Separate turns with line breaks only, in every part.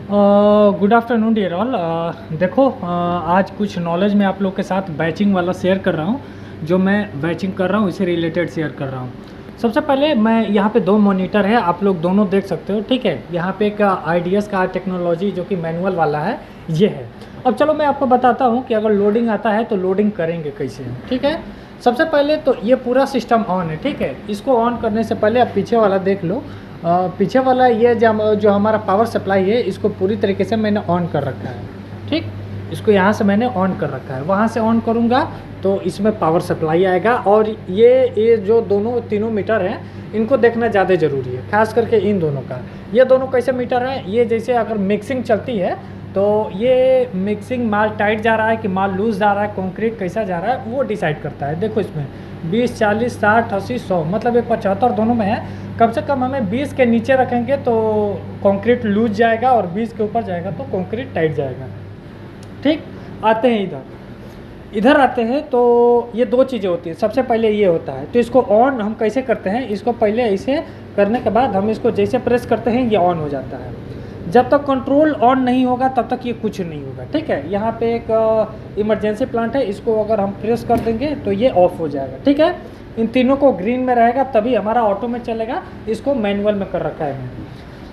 Good afternoon dear all. देखो, आज कुछ नॉलेज मैं आप लोग के साथ बैचिंग वाला शेयर कर रहा हूँ। जो मैं बैचिंग कर रहा हूँ इसे रिलेटेड शेयर कर रहा हूँ। सबसे पहले मैं यहाँ पे दो मॉनिटर है, आप लोग दोनों देख सकते हो, ठीक है। यहाँ पे एक IDS का टेक्नोलॉजी जो कि मैनुअल वाला है, ये है। अब चलो मैं आपको बताता हूँ कि अगर लोडिंग आता है तो लोडिंग करेंगे कैसे, ठीक है। सबसे पहले तो ये पूरा सिस्टम ऑन है, ठीक है। इसको ऑन करने से पहले आप पीछे वाला देख लो। पीछे वाला ये जो हमारा पावर सप्लाई है, इसको पूरी तरीके से मैंने ऑन कर रखा है, ठीक। इसको यहाँ से मैंने ऑन कर रखा है, वहाँ से ऑन करूँगा तो इसमें पावर सप्लाई आएगा। और ये जो दोनों तीनों मीटर हैं, इनको देखना ज़्यादा ज़रूरी है, खास करके इन दोनों का। ये दोनों कैसे मीटर हैं, ये जैसे अगर मिक्सिंग चलती है तो ये मिक्सिंग माल टाइट जा रहा है कि माल लूज़ जा रहा है, कंक्रीट कैसा जा रहा है, वो डिसाइड करता है। देखो इसमें 20, 40, 60, 80, 100, मतलब ये 75 दोनों में है। कम से कम हमें 20 के नीचे रखेंगे तो कंक्रीट लूज जाएगा, और 20 के ऊपर जाएगा तो कंक्रीट टाइट जाएगा, ठीक। आते हैं इधर आते हैं तो ये दो चीज़ें होती हैं। सबसे पहले ये होता है, तो इसको ऑन हम कैसे करते हैं, इसको पहले ऐसे करने के बाद हम इसको जैसे प्रेस करते हैं ये ऑन हो जाता है। जब तक कंट्रोल ऑन नहीं होगा तब तक ये कुछ नहीं होगा, ठीक है। यहाँ पे एक इमरजेंसी प्लांट है, इसको अगर हम प्रेस कर देंगे तो ये ऑफ हो जाएगा, ठीक है। इन तीनों को ग्रीन में रहेगा तभी हमारा ऑटो में चलेगा। इसको मैनुअल में कर रखा है मैंने।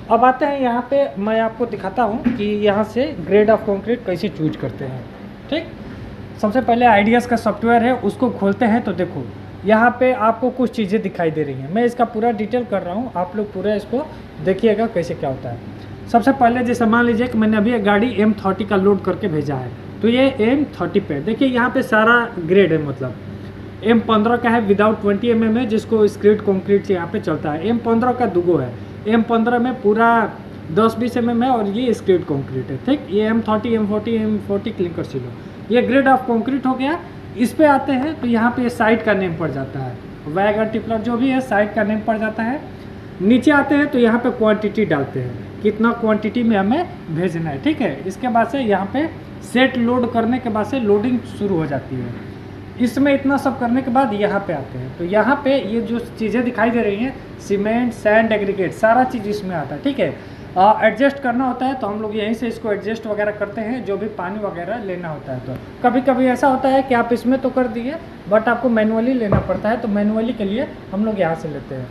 अब आते हैं यहाँ पे, मैं आपको दिखाता हूँ कि यहाँ से ग्रेड ऑफ कंक्रीट कैसे चूज करते हैं, ठीक। सबसे पहले IDS का सॉफ्टवेयर है, उसको खोलते हैं तो देखो यहाँ पे आपको कुछ चीज़ें दिखाई दे रही हैं। मैं इसका पूरा डिटेल कर रहा हूँ, आप लोग पूरा इसको देखिएगा कैसे क्या होता है। सबसे पहले जैसे मान लीजिए कि मैंने अभी एक गाड़ी M30 का लोड करके भेजा है, तो ये M30 पे देखिए यहाँ पे सारा ग्रेड है। मतलब M15 का है विदाउट 20 mm है, जिसको स्क्रीड कंक्रीट से यहाँ पे चलता है। M15 का दुगो है, M15 में पूरा 10-20 mm है और ये स्क्रीड कंक्रीट है, ठीक। ये M30, M40 क्लिंकर सिलो, ये ग्रेड ऑफ कंक्रीट हो गया। इस पे आते हैं तो यहाँ पे साइट का नेम पड़ जाता है, वैगन टिपलर जो भी है साइट का नेम पड़ जाता है। नीचे आते हैं तो यहाँ पे क्वांटिटी डालते हैं, कितना क्वांटिटी में हमें भेजना है, ठीक है। इसके बाद से यहाँ पे सेट लोड करने के बाद से लोडिंग शुरू हो जाती है। इसमें इतना सब करने के बाद यहाँ पे आते हैं तो यहाँ पे ये जो चीज़ें दिखाई दे रही हैं, सीमेंट, सैंड, एग्रीगेट, सारा चीज़ इसमें आता है, ठीक है। एडजस्ट करना होता है तो हम लोग यहीं से इसको एडजस्ट वगैरह करते हैं, जो भी पानी वगैरह लेना होता है। तो कभी कभी ऐसा होता है कि आप इसमें तो कर दिए बट आपको मैनुअली लेना पड़ता है, तो मैनुअली के लिए हम लोग यहाँ से लेते हैं।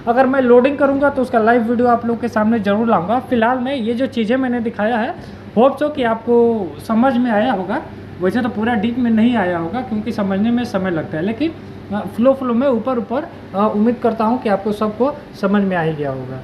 अगर मैं लोडिंग करूँगा तो उसका लाइव वीडियो आप लोग के सामने ज़रूर लाऊंगा। फिलहाल मैं ये जो चीज़ें मैंने दिखाया है, होप सो कि आपको समझ में आया होगा। वैसे तो पूरा डीप में नहीं आया होगा क्योंकि समझने में समय लगता है, लेकिन फ्लो में ऊपर उम्मीद करता हूँ कि आपको सबको समझ में आ ही गया होगा।